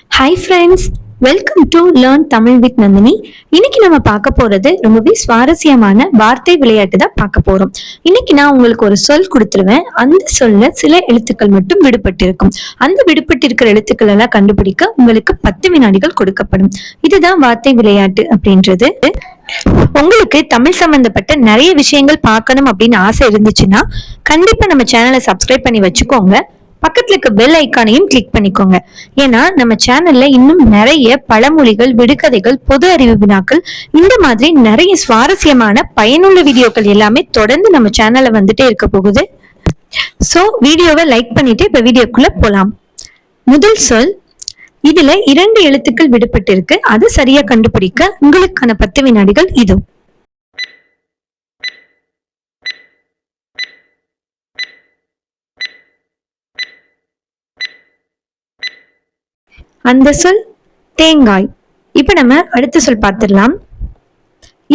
Hi friends, welcome to Learn Tamil with Nandini. இன்னைக்கு நம்ம பார்க்க போறது ரொம்பவே சுவாரஸ்யமான வார்த்தை விளையாட்டு தான் பார்க்க போறோம். இன்னைக்கு நான் உங்களுக்கு ஒரு சொல் கொடுத்துருவேன். அந்த சொல்ல சில எழுத்துக்கள் மட்டும் விடுபட்டு இருக்கும். அந்த விடுபட்டு இருக்கிற எழுத்துக்கள் எல்லாம் கண்டுபிடிக்க உங்களுக்கு 10 வினாடிகள் கொடுக்கப்படும். இதுதான் வார்த்தை விளையாட்டு அப்படின்றது. உங்களுக்கு தமிழ் சம்பந்தப்பட்ட நிறைய விஷயங்கள் பார்க்கணும் அப்படின்னு ஆசை இருந்துச்சுன்னா கண்டிப்பா நம்ம சேனலை சப்ஸ்கிரைப் பண்ணி வச்சுக்கோங்க. பக்கத்துல இருக்க பெல் ஐக்கானையும் கிளிக் பண்ணிக்கோங்க. ஏன்னா நம்ம சேனல்ல இன்னும் நிறைய பழமொழிகள், விடுகதைகள், பொது அறிவு வினாக்கள், இந்த மாதிரி நிறைய சுவாரஸ்யமான பயனுள்ள வீடியோக்கள் எல்லாமே தொடர்ந்து நம்ம சேனல்ல வந்துட்டே இருக்க போகுது. சோ வீடியோவை லைக் பண்ணிட்டு இப்ப வீடியோக்குள்ள போலாம். முதல் சொல், இதுல 2 எழுத்துக்கள் விடுபட்டு இருக்கு. அது சரியா கண்டுபிடிக்க உங்களுக்கான 10 வினாடிகள் இது. அந்த சொல் தேங்காய். இப்ப நம்ம அடுத்த சொல் பார்த்திடலாம்.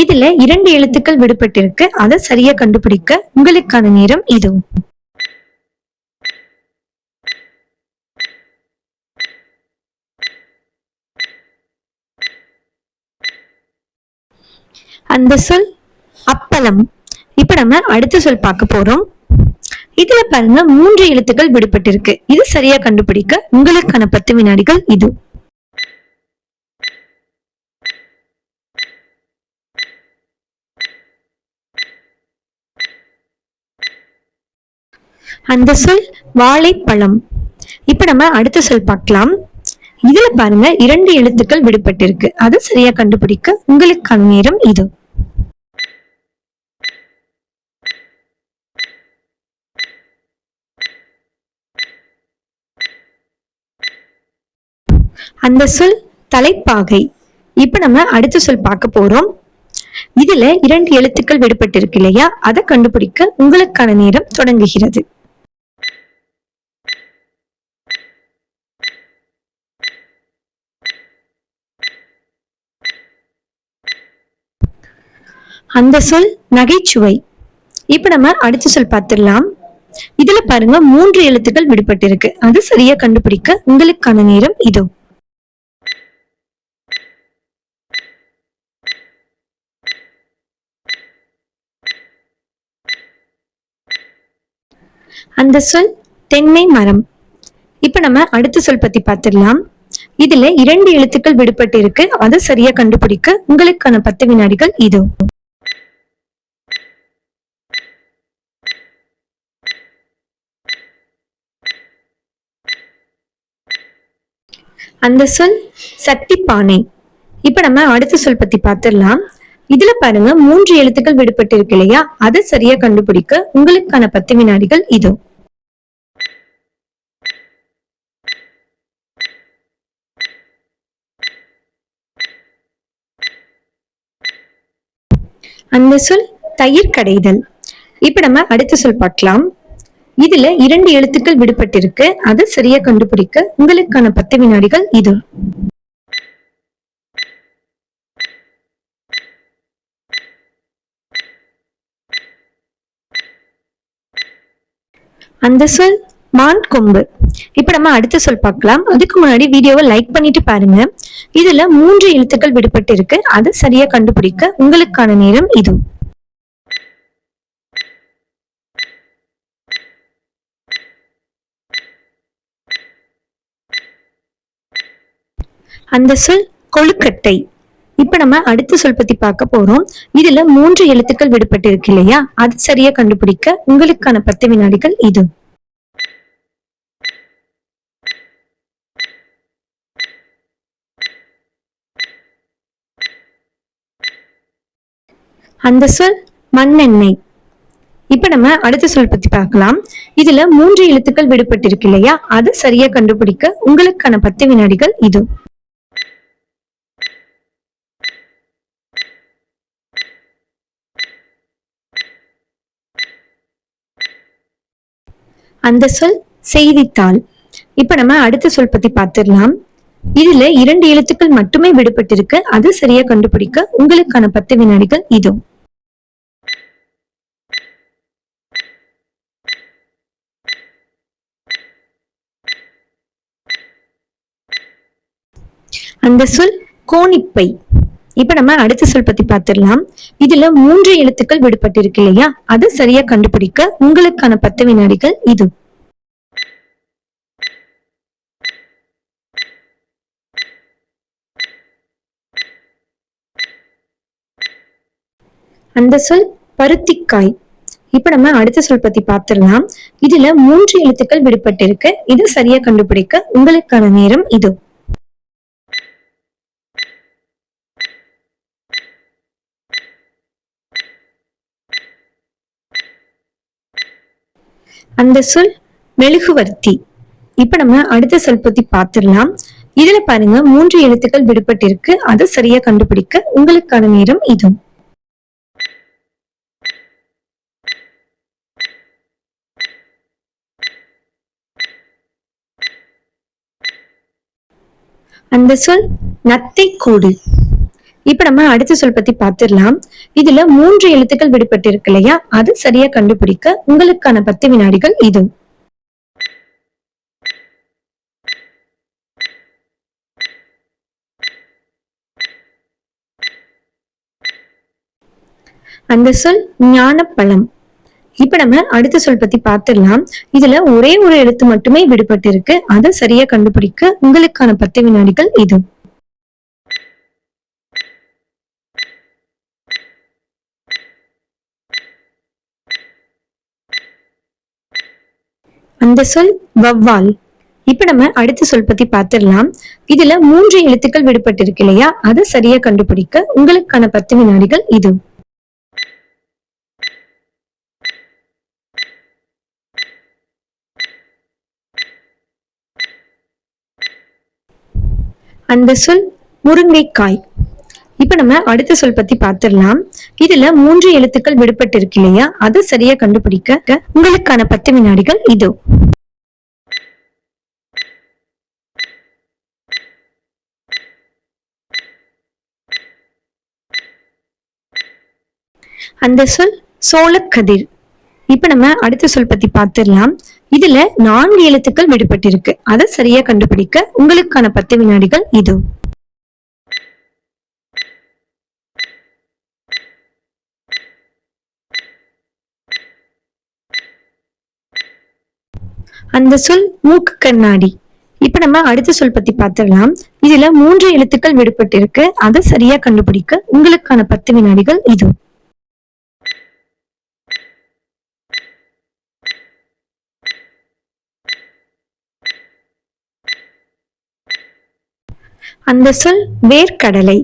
இதுல 2 எழுத்துக்கள் விடுபட்டு இருக்கு. அதை சரியா கண்டுபிடிக்க உங்களுக்கான நேரம் இது. அந்த சொல் அப்பளம். இப்ப நம்ம அடுத்த சொல் பார்க்க போறோம். இதுல பாருங்க 3 எழுத்துக்கள் விடுபட்டு இருக்கு. இது சரியா கண்டுபிடிக்க உங்களுக்கான 10 வினாடிகள் இது. அந்த சொல் வாழைப்பழம். இப்ப நம்ம அடுத்த சொல் பார்க்கலாம். இதுல பாருங்க 2 எழுத்துக்கள் விடுபட்டு இருக்கு. அது சரியா கண்டுபிடிக்க உங்களுக்கான நேரம் இது. அந்த சொல் தலைப்பாகை. இப்ப நம்ம அடுத்த சொல் பார்க்க போறோம். இதுல 2 எழுத்துக்கள் விடுபட்டு இருக்கு இல்லையா, அதை கண்டுபிடிக்க உங்களுக்கான நேரம் தொடங்குகிறது. அந்த சொல் நகைச்சுவை. இப்ப நம்ம அடுத்த சொல் பார்த்துடலாம். இதுல பாருங்க 3 எழுத்துக்கள் விடுபட்டு இருக்கு. அது சரியா கண்டுபிடிக்க உங்களுக்கான நேரம் இதோ. அந்த சொல் தென்னை மரம். இப்ப நம்ம அடுத்த சொல் பத்தி பார்த்துடலாம். இதுல 2 எழுத்துக்கள் விடுபட்டு இருக்கு. அதை சரியா கண்டுபிடிக்க உங்களுக்கான 10 வினாடிகள் இதோ. அந்த சொல் சட்டிப்பானை. இப்ப நம்ம அடுத்த சொல் பத்தி பார்த்துடலாம். இதுல பாருங்க 3 எழுத்துக்கள் விடுபட்டு இருக்கு இல்லையா, அதை சரியா கண்டுபிடிக்க உங்களுக்கான 10 வினாடிகள் இதோ. அந்த சொல் தயிர் கடைதல். இப்ப நம்ம அடுத்த சொல் பார்க்கலாம். இதுல 2 எழுத்துக்கள் விடுபட்டு இருக்கு. அதை சரியா கண்டுபிடிக்க உங்களுக்கான 10 வினாடிகள் இது. அந்த சொல் மான் கொம்பு. இப்ப நம்ம அடுத்த சொல் பார்க்கலாம். அதுக்கு முன்னாடி வீடியோவை லைக் பண்ணிட்டு பாருங்க. இதுல 3 எழுத்துக்கள் விடுபட்டு இருக்கு. அதை சரியா கண்டுபிடிக்க உங்களுக்கான நேரம் இது. அந்த சொல் கொழுக்கட்டை. இப்ப நம்ம அடுத்த சொல் பத்தி பார்க்க போறோம். இதுல 3 எழுத்துக்கள் விடுபட்டு இருக்கு இல்லையா, அது சரியா கண்டுபிடிக்க உங்களுக்கான 10 வினாடிகள் இது. அந்த சொல் மண்ணெண்ணெய். இப்ப நம்ம அடுத்த சொல் பத்தி பார்க்கலாம். இதுல 3 எழுத்துக்கள் விடுபட்டு இருக்கு இல்லையா, அது சரியா கண்டுபிடிக்க உங்களுக்கான 10 வினாடிகள் இது. அந்த சொல் செய்தித்தாள். இப்ப நம்ம அடுத்த சொல் பத்தி பார்த்துடலாம். இதுல 2 எழுத்துக்கள் மட்டுமே விடுபட்டு இருக்கு. அது சரியா கண்டுபிடிக்க உங்களுக்கான 10 வினாடிகள் இதோ. அந்த சொல் கோணிப்பை. இப்ப நம்ம அடுத்த சொல் பத்தி பார்த்திடலாம். இதுல 3 எழுத்துக்கள் விடுபட்டு இருக்கு இல்லையா, அதை சரியா கண்டுபிடிக்க உங்களுக்கான 10 வினாடிகள் இது. அந்த சொல் பருத்திக்காய். இப்ப நம்ம அடுத்த சொல் பத்தி பார்த்திடலாம். இதுல 3 எழுத்துக்கள் விடுபட்டு இருக்கு. இது சரியா கண்டுபிடிக்க உங்களுக்கான நேரம் இது. அந்த சொல் மெழுகுவர்த்தி. இப்ப நம்ம அடுத்த சொல் பத்தி பார்த்திடலாம். இதுல பாருங்க 3 எழுத்துக்கள் விடுபட்டு இருக்கு. அதை சரியா கண்டுபிடிக்க உங்களுக்கான நேரம் இது. அந்த சொல் நத்தை கூடு. இப்ப நம்ம அடுத்த சொல் பத்தி பார்த்திடலாம். இதுல 3 எழுத்துக்கள் விடுபட்டு இருக்கு இல்லையா, அது சரியா கண்டுபிடிக்க உங்களுக்கான 10 வினாடிகள் இது. அந்த சொல் ஞானப்பழம். இப்ப நம்ம அடுத்த சொல் பத்தி பார்த்திடலாம். இதுல ஒரே ஒரு எழுத்து மட்டுமே விடுபட்டு இருக்கு. அதை சரியா கண்டுபிடிக்க உங்களுக்கான 10 வினாடிகள் இது. அந்த சொல் வவ்வால். இப்ப நம்ம அடுத்த சொல் பத்தி பார்த்திடலாம். இதுல 3 எழுத்துக்கள் விடுபட்டு இருக்கு இல்லையா, அதை சரியா கண்டுபிடிக்க உங்களுக்கான 10 வினாடிகள் இது. அந்த சொல் முருங்கைக்காய். இப்ப நம்ம அடுத்த சொல் பத்தி பார்த்திடலாம். இதுல 3 எழுத்துக்கள் விடுபட்டு இருக்கு இல்லையா, அதை சரியா கண்டுபிடிக்க உங்களுக்கான 10 வினாடிகள் இது. அந்த சொல் சோளக்கதிர். இப்ப நம்ம அடுத்த சொல் பத்தி பார்த்திடலாம். இதுல 4 எழுத்துக்கள் விடுபட்டு இருக்கு. அதை சரியா கண்டுபிடிக்க உங்களுக்கான 10 வினாடிகள் இது. அந்த சொல் மூக்கு கண்ணாடி. இப்ப நம்ம அடுத்த சொல் பத்தி பார்த்திடலாம். இதுல 3 எழுத்துக்கள் விடுபட்டு இருக்கு. அதை சரியா கண்டுபிடிக்க உங்களுக்கான 10 வினாடிகள் இது. அந்த சொல் வேர்க்கடலை.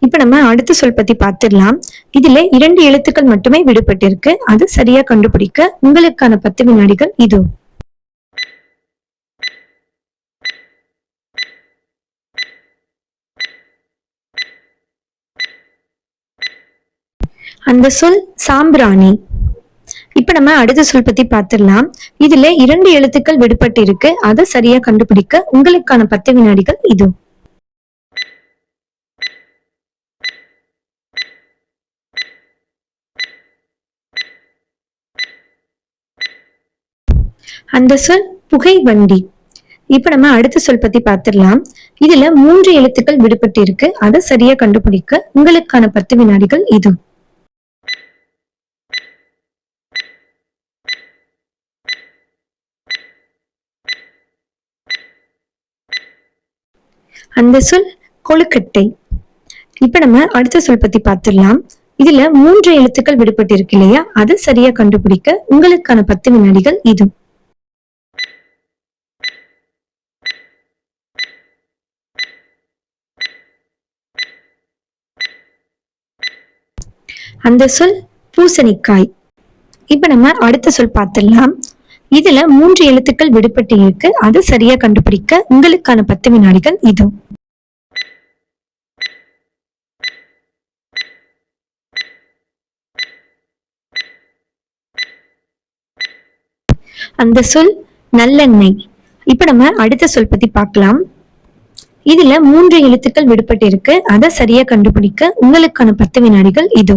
இப்ப நம்ம அடுத்த சொல் பத்தி பார்த்திடலாம். இதுல 2 எழுத்துக்கள் மட்டுமே விடுபட்டு இருக்கு. அது சரியா கண்டுபிடிக்க உங்களுக்கான 10 வினாடிகள் இது. அந்த சொல் சாம்பிராணி. இப்ப நம்ம அடுத்த சொல் பத்தி பார்த்திடலாம். இதுல 2 எழுத்துக்கள் விடுபட்டு இருக்கு. அதை சரியா கண்டுபிடிக்க உங்களுக்கான 10 வினாடிகள் இது. அந்த சொல் புகை வண்டி. இப்ப நம்ம அடுத்த சொல் பத்தி பார்த்திடலாம். இதுல 3 எழுத்துக்கள் விடுபட்டு இருக்கு. அதை சரியா கண்டுபிடிக்க உங்களுக்கான 10 வினாடிகள் இது. அந்த சொல் கொழுக்கட்டை. இப்ப நம்ம அடுத்த சொல் பத்தி பார்த்திடலாம். இதுல 3 எழுத்துக்கள் விடுபட்டு இருக்கு இல்லையா, அதை சரியா கண்டுபிடிக்க உங்களுக்கான 10 வினாடிகள் இது. அந்த சொல் பூசணிக்காய். இப்ப நம்ம அடுத்த சொல் பார்த்திடலாம். இதுல 3 எழுத்துக்கள் விடுபட்டு இருக்கு. அதை சரியா கண்டுபிடிக்க உங்களுக்கான 10 வினாடிகள் இது. அந்த சொல் நல்லெண்ணெய். இப்ப நம்ம அடுத்த சொல் பத்தி பார்க்கலாம். இதுல 3 எழுத்துக்கள் விடுபட்டு இருக்கு. அதை சரியா கண்டுபிடிக்க உங்களுக்கான 10 வினாடிகள் இது.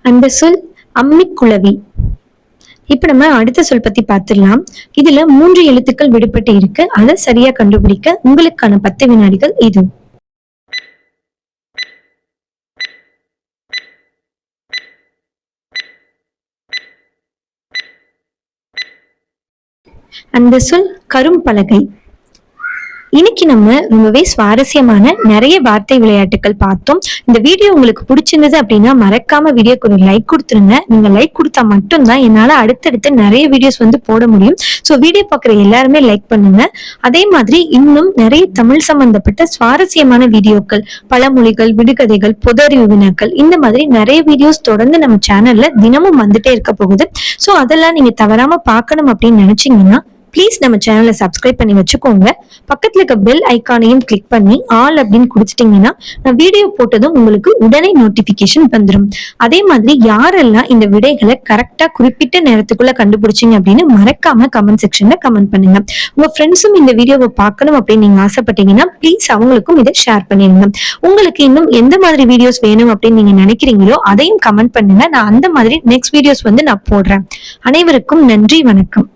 அந்த சொல் அம்மிக்குளவி. இப்ப நம்ம அடுத்த சொல் பத்தி பார்த்துடலாம். இதுல 3 எழுத்துக்கள் விடுபட்டு இருக்கு. அதை சரியா கண்டுபிடிக்க உங்களுக்கான 10 வினாடிகள் இது. அந்த சொல் கரும்பலகை. இன்னைக்கு நம்ம ரொம்பவே சுவாரஸ்யமான நிறைய வார்த்தை விளையாட்டுகள் பார்த்தோம். இந்த வீடியோ உங்களுக்கு பிடிச்சிருந்தது அப்படின்னா மறக்காம வீடியோக்கு ஒரு லைக் கொடுத்துருங்க. நீங்க லைக் கொடுத்தா மட்டும்தான் என்னால அடுத்தடுத்து நிறைய வீடியோஸ் போட முடியும். ஸோ வீடியோ பார்க்குற எல்லாருமே லைக் பண்ணுங்க. அதே மாதிரி இன்னும் நிறைய தமிழ் சம்பந்தப்பட்ட சுவாரஸ்யமான வீடியோக்கள், பழமொழிகள், விடுகதைகள், பொதறிவு வினாக்கள், இந்த மாதிரி நிறைய வீடியோஸ் தொடர்ந்து நம்ம சேனல்ல தினமும் வந்துட்டே இருக்க போகுது. ஸோ அதெல்லாம் நீங்க தவறாம பார்க்கணும் அப்படின்னு நினைச்சீங்கன்னா ப்ளீஸ் நம்ம சேனலை சப்ஸ்கிரைப் பண்ணி வச்சுக்கோங்க. பக்கத்துல இருக்க பெல் ஐக்கானையும் கிளிக் பண்ணி ஆல் அப்படின்னு கொடுத்துட்டீங்கன்னா நான் வீடியோ போட்டதும் உங்களுக்கு உடனே நோட்டிபிகேஷன் வந்துடும். அதே மாதிரி யாரெல்லாம் இந்த விடைகளை கரெக்டா குறிப்பிட்ட நேரத்துக்குள்ள கண்டுபிடிச்சிங்க அப்படின்னு மறக்காம கமெண்ட் செக்ஷன்ல கமெண்ட் பண்ணுங்க. உங்க ஃப்ரெண்ட்ஸும் இந்த வீடியோவை பார்க்கணும் அப்படின்னு நீங்க ஆசைப்பட்டீங்கன்னா ப்ளீஸ் அவங்களுக்கும் இதை ஷேர் பண்ணிடுங்க. உங்களுக்கு இன்னும் எந்த மாதிரி வீடியோஸ் வேணும் அப்படின்னு நீங்க நினைக்கிறீங்களோ அதையும் கமெண்ட் பண்ணுங்க. நான் அந்த மாதிரி நெக்ஸ்ட் வீடியோஸ் நான் போடுறேன். அனைவருக்கும் நன்றி, வணக்கம்.